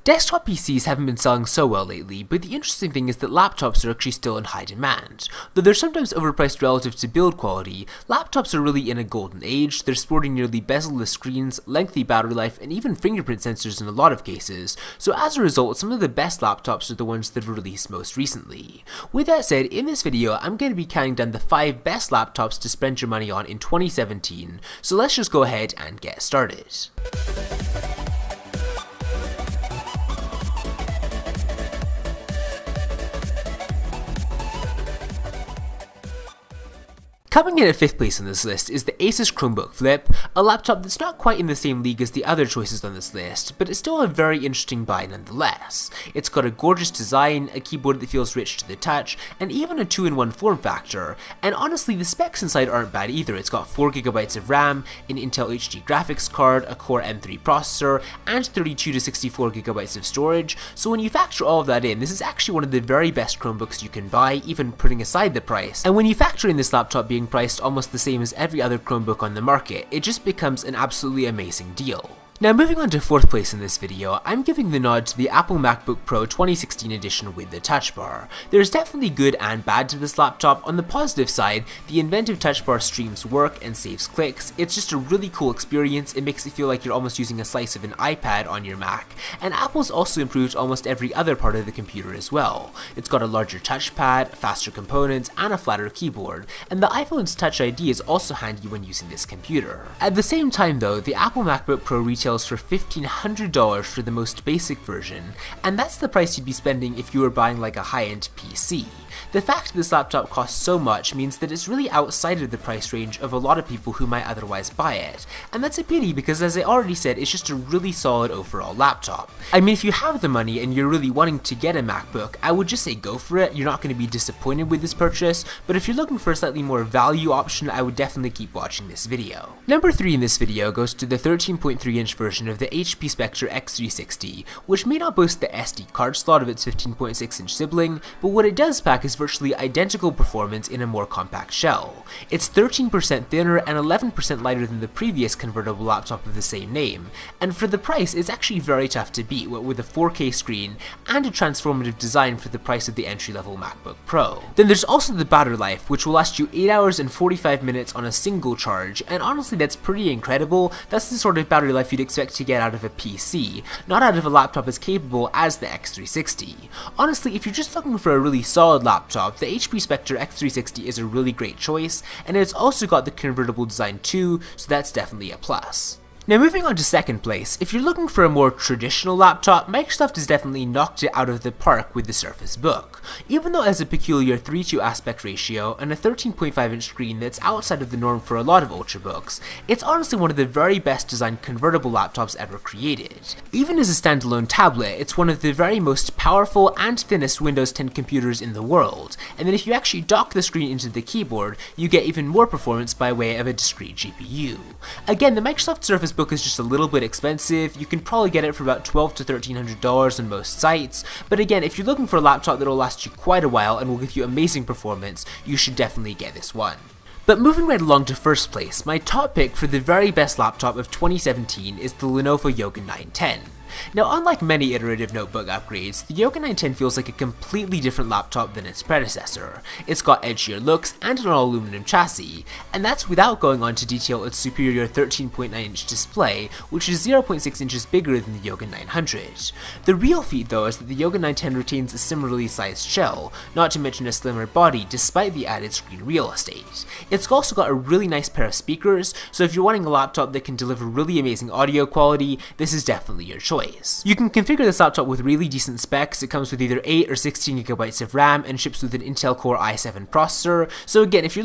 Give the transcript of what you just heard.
Desktop PCs haven't been selling so well lately, but the interesting thing is that laptops are actually still in high demand. Though they're sometimes overpriced relative to build quality, laptops are really in a golden age. They're sporting nearly bezel-less screens, lengthy battery life, and even fingerprint sensors in a lot of cases, so as a result, some of the best laptops are the ones that have released most recently. With that said, in this video, I'm going to be counting down the 5 best laptops to spend your money on in 2017, so let's just go ahead and get started. Coming in at 5th place on this list is the Asus Chromebook Flip, a laptop that's not quite in the same league as the other choices on this list, but it's still a very interesting buy nonetheless. It's got a gorgeous design, a keyboard that feels rich to the touch, and even a 2-in-1 form factor, and honestly the specs inside aren't bad either. It's got 4GB of RAM, an Intel HD graphics card, a Core M3 processor, and 32 to 64GB of storage, so when you factor all of that in, this is actually one of the very best Chromebooks you can buy, even putting aside the price. And when you factor in this laptop being priced almost the same as every other Chromebook on the market, it just becomes an absolutely amazing deal. Now moving on to 4th place in this video, I'm giving the nod to the Apple MacBook Pro 2016 edition with the touch bar. There's definitely good and bad to this laptop. On the positive side, the inventive touch bar streams work and saves clicks. It's just a really cool experience. It makes it feel like you're almost using a slice of an iPad on your Mac. And Apple's also improved almost every other part of the computer as well. It's got a larger touchpad, faster components, and a flatter keyboard. And the iPhone's Touch ID is also handy when using this computer. At the same time though, the Apple MacBook Pro retails for $1,500 for the most basic version, and that's the price you'd be spending if you were buying like a high-end PC. The fact this laptop costs so much means that it's really outside of the price range of a lot of people who might otherwise buy it, and that's a pity because, as I already said, it's just a really solid overall laptop. I mean, if you have the money and you're really wanting to get a MacBook, I would just say go for it. You're not going to be disappointed with this purchase, but if you're looking for a slightly more value option, I would definitely keep watching this video. Number 3 in this video goes to the 13.3-inch version of the HP Spectre X360, which may not boast the SD card slot of its 15.6-inch sibling, but what it does pack is virtually identical performance in a more compact shell. It's 13% thinner and 11% lighter than the previous convertible laptop of the same name, and for the price it's actually very tough to beat, what with a 4K screen and a transformative design for the price of the entry-level MacBook Pro. Then there's also the battery life, which will last you 8 hours and 45 minutes on a single charge, and honestly that's pretty incredible. That's the sort of battery life you'd expect to get out of a PC, not out of a laptop as capable as the X360. Honestly, if you're just looking for a really solid laptop, the HP Spectre X360 is a really great choice, and it's also got the convertible design too, so that's definitely a plus. Now moving on to 2nd place, if you're looking for a more traditional laptop, Microsoft has definitely knocked it out of the park with the Surface Book. Even though it has a peculiar 3:2 aspect ratio and a 13.5-inch screen that's outside of the norm for a lot of Ultrabooks, it's honestly one of the very best designed convertible laptops ever created. Even as a standalone tablet, it's one of the very most powerful and thinnest Windows 10 computers in the world, and then if you actually dock the screen into the keyboard, you get even more performance by way of a discrete GPU. Again, the Microsoft Surface Book is just a little bit expensive. You can probably get it for about $1,200 to $1,300 on most sites, but again, if you're looking for a laptop that'll last you quite a while and will give you amazing performance, you should definitely get this one. But moving right along to 1st place, my top pick for the very best laptop of 2017 is the Lenovo Yoga 910. Now, unlike many iterative notebook upgrades, the Yoga 910 feels like a completely different laptop than its predecessor. It's got edgier looks and an all-aluminum chassis, and that's without going on to detail its superior 13.9-inch display, which is 0.6 inches bigger than the Yoga 900. The real feat though is that the Yoga 910 retains a similarly sized shell, not to mention a slimmer body despite the added screen real estate. It's also got a really nice pair of speakers, so if you're wanting a laptop that can deliver really amazing audio quality, this is definitely your choice. You can configure this laptop with really decent specs. It comes with either 8 or 16GB of RAM and ships with an Intel Core i7 processor, so again, if you're